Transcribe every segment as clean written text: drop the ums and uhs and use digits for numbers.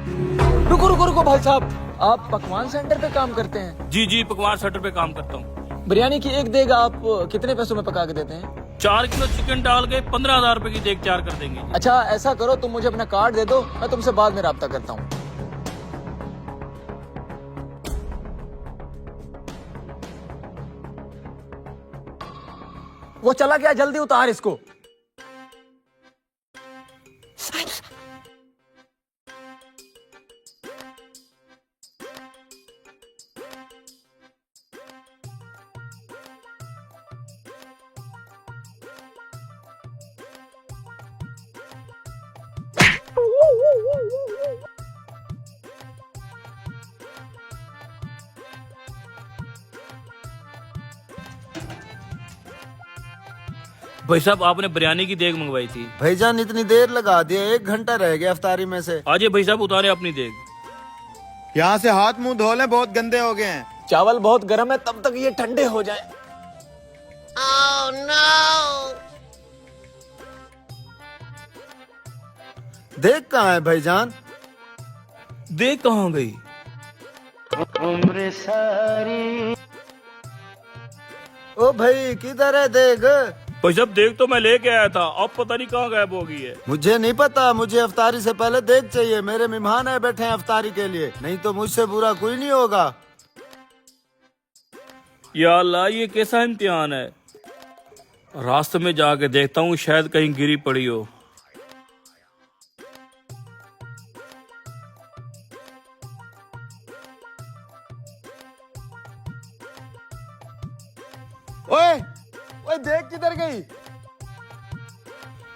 रुको रुको रुको भाई साहब, आप पकवान सेंटर पे काम करते हैं? जी जी, पकवान सेंटर पे काम करता हूँ। बिरयानी की एक देग आप कितने पैसों में पका के देते हैं? 4 किलो चिकन डाल के 15,000 रुपए की देग तैयार कर देंगे। अच्छा ऐसा करो, तुम मुझे अपना कार्ड दे दो, मैं तुमसे बाद में राब्ता करता हूँ। वो चला गया, जल्दी उतार इसको। भाई साहब, आपने बिरयानी की देग मंगवाई थी। भाईजान इतनी देर लगा दिया, 1 घंटा रह गया अफ्तारी में से। आजे भाई साहब, उतारे अपनी देग। यहाँ से हाथ मुंह धो लें, बहुत गंदे हो गए हैं। चावल बहुत गर्म है, तब तक ये ठंडे हो जाए। देख कहाँ है भाईजान? देग कहाँ गई? ओ भाई किधर है देख? भाई साहब, देग तो मैं लेके आया था, अब पता नहीं कहाँ गायब हो गई है। मुझे नहीं पता, मुझे अफ्तारी से पहले देख चाहिए। मेरे मेहमान है बैठे हैं अफ्तारी के लिए, नहीं तो मुझसे बुरा कोई नहीं होगा। या अल्लाह, ये कैसा इम्तिहान है। रास्ते में जाके देखता हूँ, शायद कहीं गिरी पड़ी हो। ओए ओए, देख किधर गई?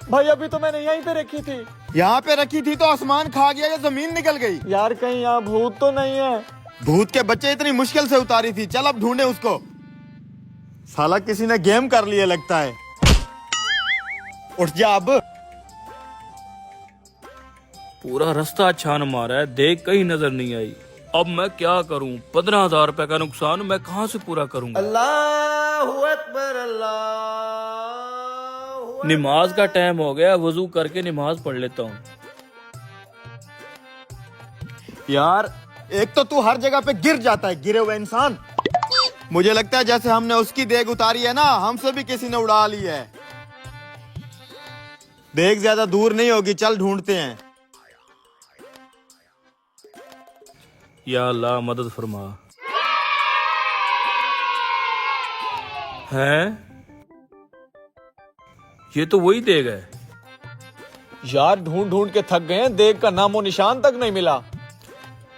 भाई अभी तो मैंने यहीं पे रखी थी। यहाँ पे रखी थी तो आसमान खा गया या जमीन निकल गई? यार कहीं यहाँ भूत तो नहीं है? भूत के बच्चे इतनी मुश्किल से उतारी थी, चल अब ढूंढे उसको। साला किसी ने गेम कर लिया लगता है। उठ जा अब। पूरा रास्ता छान मारा है, देग कहीं नजर नहीं आई। अब मैं क्या करूं? 15,000 रुपए का नुकसान मैं कहां से पूरा करूंगा? अल्लाहु अकबर, अल्लाह। नमाज का टाइम हो गया, वजू करके नमाज पढ़ लेता हूँ। यार एक तो तू हर जगह पे गिर जाता है, गिरे हुए इंसान। मुझे लगता है जैसे हमने उसकी देग उतारी है ना, हमसे भी किसी ने उड़ा ली है। देग ज्यादा दूर नहीं होगी, चल ढूंढते हैं। या अल्लाह, मदद फरमा। है ये तो वही देग है। यार ढूंढ ढूंढ के थक गए हैं, देग का नामो निशान तक नहीं मिला।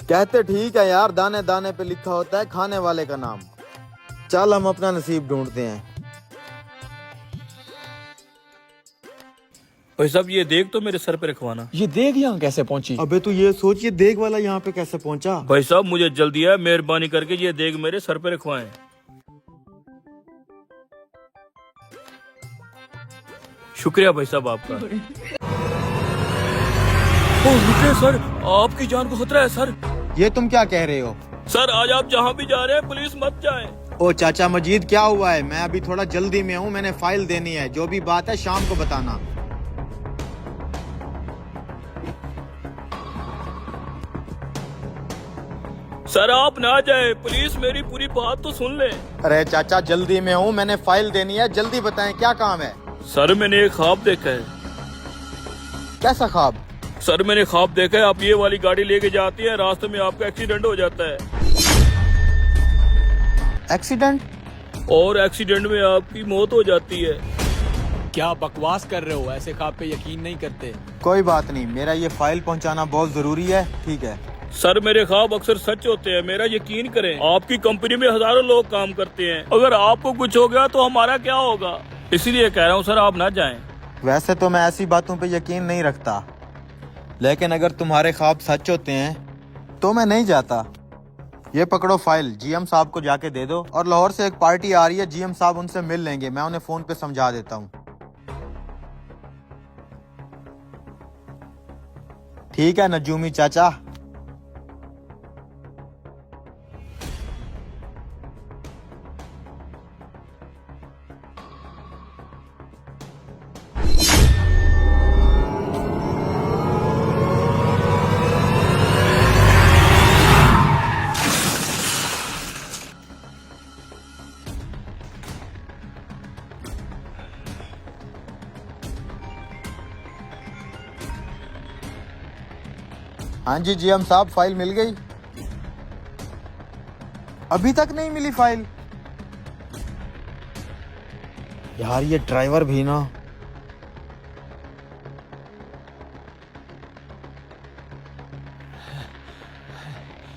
कहते ठीक है यार, दाने दाने पे लिखा होता है खाने वाले का नाम। चल हम अपना नसीब ढूंढते हैं। भाई साहब, ये देग तो मेरे सर पे रखवाना। ये देग यहाँ कैसे पहुंची? अबे तू ये सोच, ये देग वाला यहाँ पे कैसे पहुंचा? भाई साहब, मुझे जल्दी है, मेहरबानी करके ये देग मेरे सर पे रखवाएं। शुक्रिया भाई साहब आपका। ओ रुके सर, आपकी जान को खतरा है सर। ये तुम क्या कह रहे हो? सर आज आप जहाँ भी जा रहे हैं, पुलिस मत जाए। ओ चाचा मजीद, क्या हुआ है? मैं अभी थोड़ा जल्दी में हूँ, मैंने फाइल देनी है। जो भी बात है शाम को बताना। सर आप ना जाए, पुलिस मेरी पूरी बात तो सुन ले। अरे चाचा जल्दी में हूँ, मैंने फाइल देनी है, जल्दी बताएं क्या काम है? सर मैंने एक ख्वाब देखा है। कैसा ख्वाब? सर मैंने ख्वाब देखा है, आप ये वाली गाड़ी लेके जाती है, रास्ते में आपका एक्सीडेंट हो जाता है। एक्सीडेंट? और एक्सीडेंट में आपकी मौत हो जाती है। क्या बकवास कर रहे हो? ऐसे ख्वाब पे यकीन नहीं करते। कोई बात नहीं, मेरा ये फाइल पहुंचाना बहुत जरूरी है। ठीक है सर, मेरे ख्वाब अक्सर सच होते हैं, मेरा यकीन करें। आपकी कंपनी में हजारों लोग काम करते हैं, अगर आपको कुछ हो गया तो हमारा क्या होगा? इसीलिए कह रहा हूँ सर, आप ना जाएं। वैसे तो मैं ऐसी बातों पे यकीन नहीं रखता, लेकिन अगर तुम्हारे ख्वाब सच होते हैं तो मैं नहीं जाता। ये पकड़ो फाइल, जीएम साहब को जाके दे दो। और लाहौर से एक पार्टी आ रही है, जीएम साहब उनसे मिल लेंगे, मैं उन्हें फोन पे समझा देता हूँ। ठीक है नजूमी चाचा। हाँ जी जीएम साहब, फाइल मिल गई? अभी तक नहीं मिली फाइल? यार ये ड्राइवर भी ना।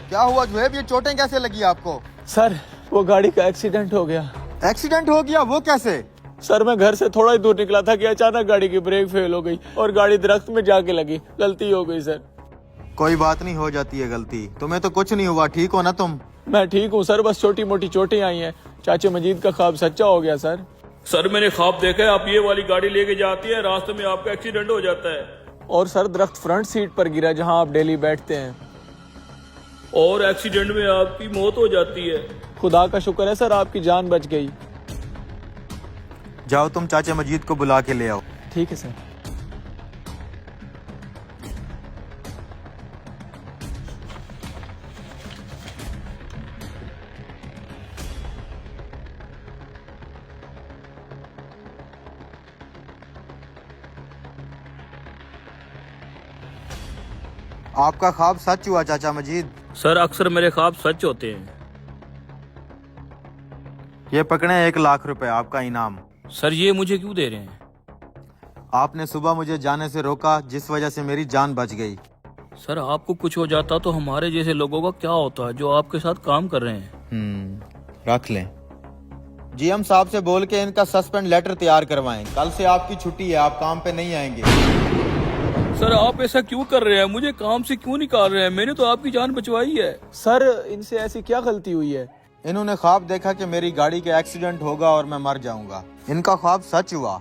क्या हुआ जुहेब, ये चोटें कैसे लगी आपको? सर वो गाड़ी का एक्सीडेंट हो गया। एक्सीडेंट हो गया? वो कैसे? सर मैं घर से थोड़ा ही दूर निकला था कि अचानक गाड़ी की ब्रेक फेल हो गई और गाड़ी दरख्त में जाके लगी। गलती हो गई सर। कोई बात नहीं, हो जाती है गलती। तुम्हें तो कुछ नहीं हुआ, ठीक हो ना तुम? मैं ठीक हूँ सर, बस छोटी मोटी चोटें आई हैं। चाचे मजीद का ख्वाब सच्चा हो गया सर। सर मैंने ख्वाब देखा है, आप ये वाली गाड़ी लेके जाती है, रास्ते में आपका एक्सीडेंट हो जाता है और सर दरख्त फ्रंट सीट पर गिरा जहाँ आप डेली बैठते हैं और एक्सीडेंट में आपकी मौत हो जाती है। खुदा का शुक्र है सर, आपकी जान बच गई। जाओ तुम चाचा मजीद को बुला के ले आओ। ठीक है सर। आपका ख्वाब सच हुआ चाचा मजीद। सर अक्सर मेरे ख्वाब सच होते हैं। ये पकड़े 1 लाख रुपए आपका इनाम। सर ये मुझे क्यों दे रहे हैं? आपने सुबह मुझे जाने से रोका, जिस वजह से मेरी जान बच गई। सर आपको कुछ हो जाता तो हमारे जैसे लोगों का क्या होता है जो आपके साथ काम कर रहे हैं? रख लें। जीएम साहब से बोल के इनका सस्पेंड लेटर तैयार करवाएं। कल से आपकी छुट्टी है, आप काम पे नहीं आएंगे। सर आप ऐसा क्यों कर रहे हैं? मुझे काम से क्यों निकाल रहे हैं? मैंने तो आपकी जान बचवाई है। सर इनसे ऐसी क्या गलती हुई है? इन्होंने ख्वाब देखा कि मेरी गाड़ी का एक्सीडेंट होगा और मैं मर जाऊंगा। इनका ख्वाब सच हुआ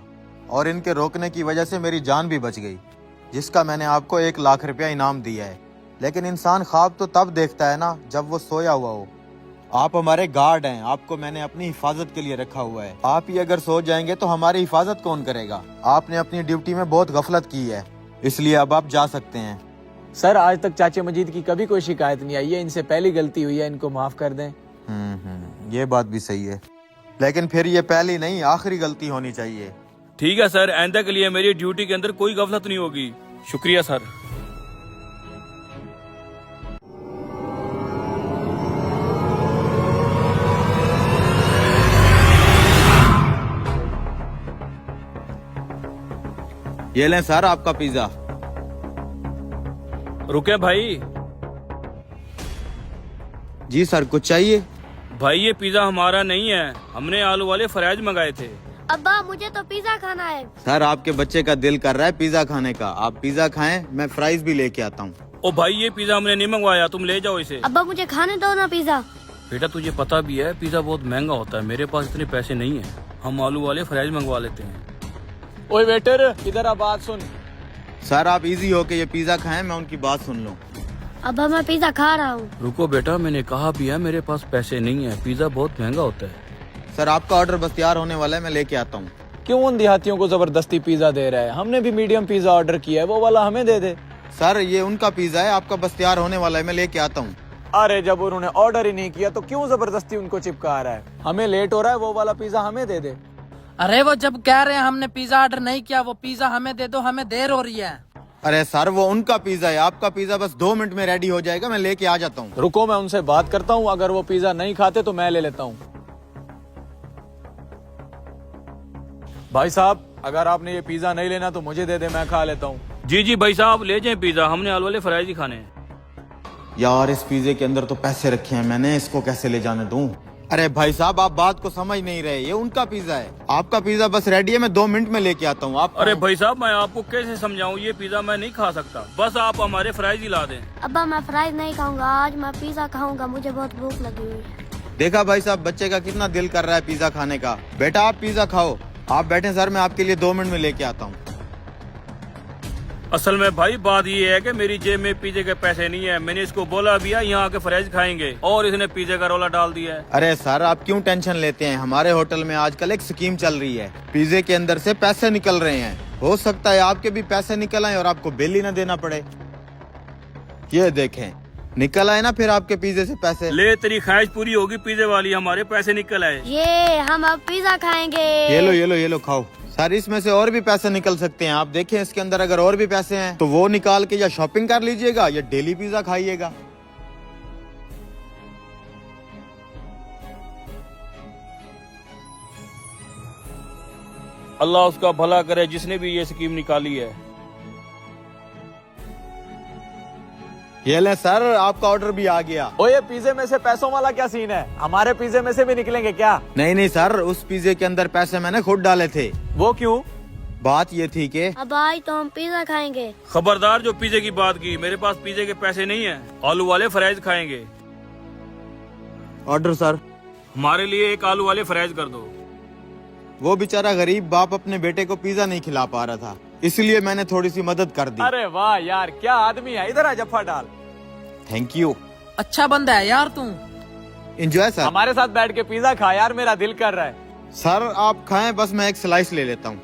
और इनके रोकने की वजह से मेरी जान भी बच गई, जिसका मैंने आपको 1 लाख रुपया इनाम दिया है। लेकिन इंसान ख्वाब तो तब देखता है ना जब वो सोया हुआ हो। आप हमारे गार्ड हैं, आपको मैंने अपनी हिफाजत के लिए रखा हुआ है। आप ही अगर सो जाएंगे तो हमारी हिफाजत कौन करेगा? आपने अपनी ड्यूटी में बहुत गफलत की है, इसलिए अब आप जा सकते हैं। सर आज तक चाचे मजीद की कभी कोई शिकायत नहीं आई है, इनसे पहली गलती हुई है, इनको माफ कर दें। ये बात भी सही है, लेकिन फिर ये पहली नहीं आखिरी गलती होनी चाहिए। ठीक है सर, आइंदा के लिए मेरी ड्यूटी के अंदर कोई गफलत नहीं होगी। शुक्रिया सर। ये लें सर आपका पिज्जा। रुके भाई। जी सर, कुछ चाहिए? भाई ये पिज्जा हमारा नहीं है, हमने आलू वाले फ्राइज मंगाए थे। अब्बा मुझे तो पिज्जा खाना है। सर आपके बच्चे का दिल कर रहा है पिज्जा खाने का, आप पिज्जा खाएं, मैं फ्राइज भी लेके आता हूँ। ओ भाई ये पिज्जा हमने नहीं मंगवाया, तुम ले जाओ इसे। अब्बा मुझे खाने दो ना पिज्जा। बेटा तुझे पता भी है पिज्जा बहुत महंगा होता है, मेरे पास इतने पैसे नहीं है, हम आलू वाले फ्राइज मंगवा लेते हैं। ओए वेटर, इधर आ, बात सुन। सर आप इजी हो के ये पिज्जा खाएं, मैं उनकी बात सुन लूं। अब्बा मैं पिज्जा खा रहा हूँ। रुको बेटा, मैंने कहा भी है मेरे पास पैसे नहीं है, पिज्जा बहुत महंगा होता है। सर आपका ऑर्डर बस तैयार होने वाला है, मैं लेके आता हूँ। क्यों उन देहातियों को जबरदस्ती पिज्जा दे रहा है? हमने भी मीडियम पिज्जा ऑर्डर किया है, वो वाला हमें दे दे। सर ये उनका पिज्जा है, आपका बस तैयार होने वाला है, मैं लेके आता हूँ। अरे जब उन्होंने ऑर्डर ही नहीं किया तो क्यों जबरदस्ती उनको चिपका रहा है? हमें लेट हो रहा है, वो वाला पिज्जा हमें दे दे। अरे वो जब कह रहे हैं हमने पिज्जा ऑर्डर नहीं किया, वो पिज्जा हमें दे दो, हमें देर हो रही है। अरे सर वो उनका पिज्जा है, आपका पिज्जा बस 2 मिनट में रेडी हो जाएगा, मैं लेके आ जाता हूँ। रुको मैं उनसे बात करता हूँ, अगर वो पिज्जा नहीं खाते तो मैं ले लेता हूँ। भाई साहब अगर आपने ये पिज्जा नहीं लेना तो मुझे दे दे, मैं खा लेता हूँ। जी जी भाई साहब ले जाएं पिज्जा, हमने आलू वाले फ्राइज ही खाने हैं। यार इस पिज्जे के अंदर तो पैसे रखे हैं मैंने, इसको कैसे ले जाने दूं? अरे भाई साहब आप बात को समझ नहीं रहे, ये उनका पिज्जा है, आपका पिज्जा बस रेडी है, मैं 2 मिनट में लेके आता हूँ। आप अरे भाई साहब मैं आपको कैसे समझाऊं, ये पिज्जा मैं नहीं खा सकता, बस आप हमारे फ्राइज ही ला दें। अब्बा मैं फ्राइज नहीं खाऊंगा, आज मैं पिज्जा खाऊंगा, मुझे बहुत भूख लगी हुई है। देखा भाई साहब बच्चे का कितना दिल कर रहा है पिज्जा खाने का। बेटा आप पिज्जा खाओ, आप बैठे सर, मैं आपके लिए 2 मिनट में लेके आता हूँ। असल में भाई बात ये है कि मेरी जेब में पिज्जे के पैसे नहीं है, मैंने इसको बोला भी है यहाँ आके फ्राइज खाएंगे और इसने पिज्जे का रोला डाल दिया है। अरे सर आप क्यों टेंशन लेते हैं, हमारे होटल में आजकल एक स्कीम चल रही है, पिज्जे के अंदर से पैसे निकल रहे हैं, हो सकता है आपके भी पैसे निकल आए और आपको बिल ही न देना पड़े। ये देखें निकल आए ना फिर आपके पिज्जे से पैसे। ले तेरी ख्वाहिश पूरी होगी पिज्जे वाली, हमारे पैसे निकल आए। ये हम अब पिज्जा खाएंगे। ये लो खाओ। सर इसमें से और भी पैसे निकल सकते हैं, आप देखें इसके अंदर अगर और भी पैसे हैं तो वो निकाल के या शॉपिंग कर लीजिएगा या डेली पिज्जा खाइएगा। अल्लाह उसका भला करे जिसने भी ये स्कीम निकाली है। ये ले सर, आपका ऑर्डर भी आ गया। ओ ये पिज्जे में से पैसों वाला क्या सीन है? हमारे पिज्जे में से भी निकलेंगे क्या? नहीं नहीं सर, उस पिज्जे के अंदर पैसे मैंने खुद डाले थे। वो क्यों? बात ये थी कि अब आज तो हम पिज्जा खाएंगे। खबरदार जो पिज्जे की बात की, मेरे पास पिज्जे के पैसे नहीं है। आलू वाले फ्राइज खाएंगे। Order sir. हमारे लिए एक आलू वाले फ्राइज कर दो। वो बेचारा गरीब बाप अपने बेटे को पिज्जा नहीं खिला पा रहा था, इसलिए मैंने थोड़ी सी मदद कर दी। अरे वाह यार, क्या आदमी है। इधर आ जफ्फा डाल। Thank you. अच्छा बंदा है यार तू। Enjoy sir. हमारे साथ बैठ के पिज्जा खा यार, मेरा दिल कर रहा है। सर आप खाएं, बस मैं एक स्लाइस ले लेता हूँ।